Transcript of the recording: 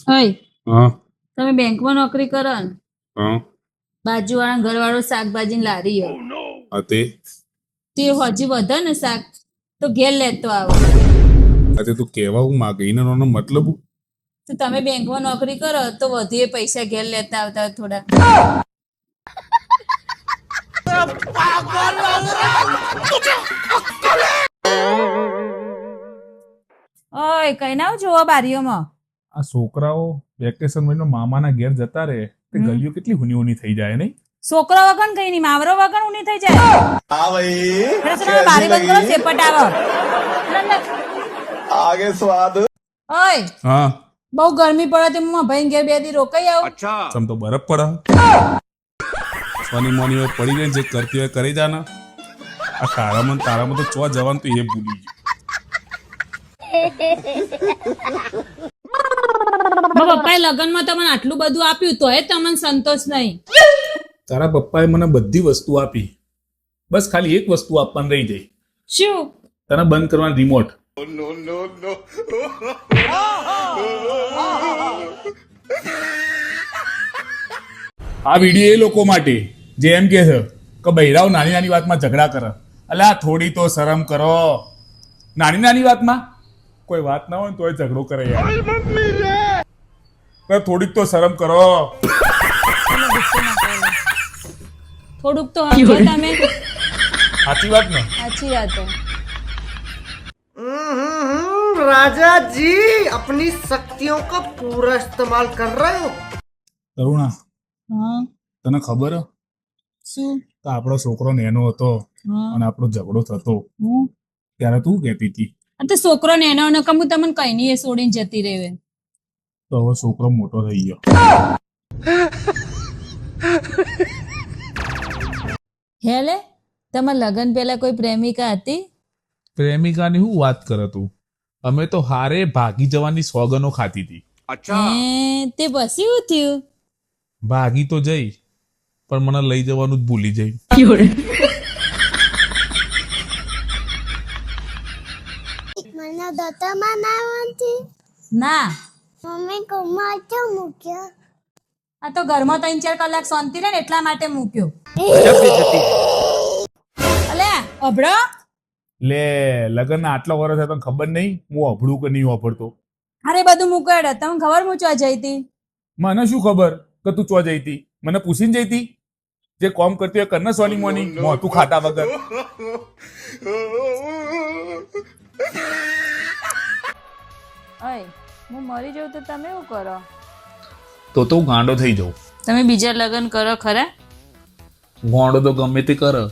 હોય હા તમે બેંકમાં નોકરી કરો ને હા બાજુવાળા ઘરવાળો શાકભાજીની લારી હો હા તે હજી વધે ને શાક તો ઘેર લેતો આવો આજે તું કહેવા હું માગે એનો મતલબ હું? તો તમે બેંકમાં નોકરી કરો તો વધુ એ પૈસા ઘેર લેતા આવતા હોય થોડા ઓય કઈ ના જોવા બારીઓમાં આ છોકરાઓ વેકેશન મહિનો મામાના ઘેર જતા રહે તે ગલીઓ કેટલી હુની હુની થઈ જાય નહીં? છોકરો વગર કઈ નહીં માવરો વગર ઊની થઈ જાય हाँ भाई એટલે તમે બારી બંધ કરો સેપટ આવો आगे स्वाद ઓય હા બહુ ગરમી પડે તો હું ભાઈ ઘેર બે દી રોકાઈ આવું સમ તો બરફ પડે સોની મોની હોય પડી જાય જે કરતી હોય કરી જા ને આ તારામાં તો ચો જવાનું તો એ ભૂલી ગયું મારા પપ્પાએ લગ્નમાં તમને આટલું બધું આપ્યું તોય તમને સંતોષ નહીં તારા પપ્પાએ મને બધી વસ્તુ આપી, બસ ખાલી એક વસ્તુ આપવાની રહી જાય. શું તને બંધ કરવાનું રિમોટ. આ વિડીયો એ લોકો માટે જે એમ કે છે કે બૈરાઓ નાની નાની વાતમાં ઝઘડા કરે. અલા થોડી તો શરમ કરો. નાની નાની વાતમાં કોઈ વાત ના હોય ને તોય ઝઘડો કરે યાર. થોડીક તો શરમ કરો. થોડુંક તો સમજો તમે સાચી વાત ને? સાચી વાત છે राजा जी अपनी शक्तियों का पूरा इस्तेमाल कर रहे हो. કરુણા, હા તને ખબર હે શું કે આપણો છોકરો નેનો હતો હા અને આપણો ઝઘડો થતો હું ત્યારે તું કહેતી હતી આ તો છોકરો નેનો ને કમું તમને કઈ નહીં એ છોડીને જતી રહે તો હવે છોકરો મોટો થઈ ગયો. હેલે તમારા લગ્ન પહેલા કોઈ પ્રેમિકા હતી? પ્રેમિકાની હું વાત કરે તું? અમે તો હારે ભાગી જવાની સોગનો ખાતી હતી. તે પછી શું થયું? ભાગી તો જઈ પણ મને લઈ જવાનું જ ભૂલી જઈ. મને દત્તમાં નાવાની ના મમ્મી કુમાર તો મૂક્યો. આ તો ઘરમાં 3-4 કલાક શાંતિ રહે ને એટલા માટે મૂક્યો. અલ્યા અભડો લે લગ્ન આટલા વર્ષ તને ખબર નહીં હું અભડું કે નહીં વાપરતો? અરે બધું મૂકેડ તમને ખબર હું ચા જઈ હતી? મને શું ખબર કે તું ચો જઈતી? મને પૂછીને જઈતી? જે કોમ કરતી હોય કરને સોની મોની મોતું ખાતા વગર. ઓય હું મરી જાઉં તો તમે શું કરો? તો હું ગાંડો થઈ જાઉં. તમે બીજા લગ્ન કરો ખરા? ગાંડો તો ગમે તે કરે.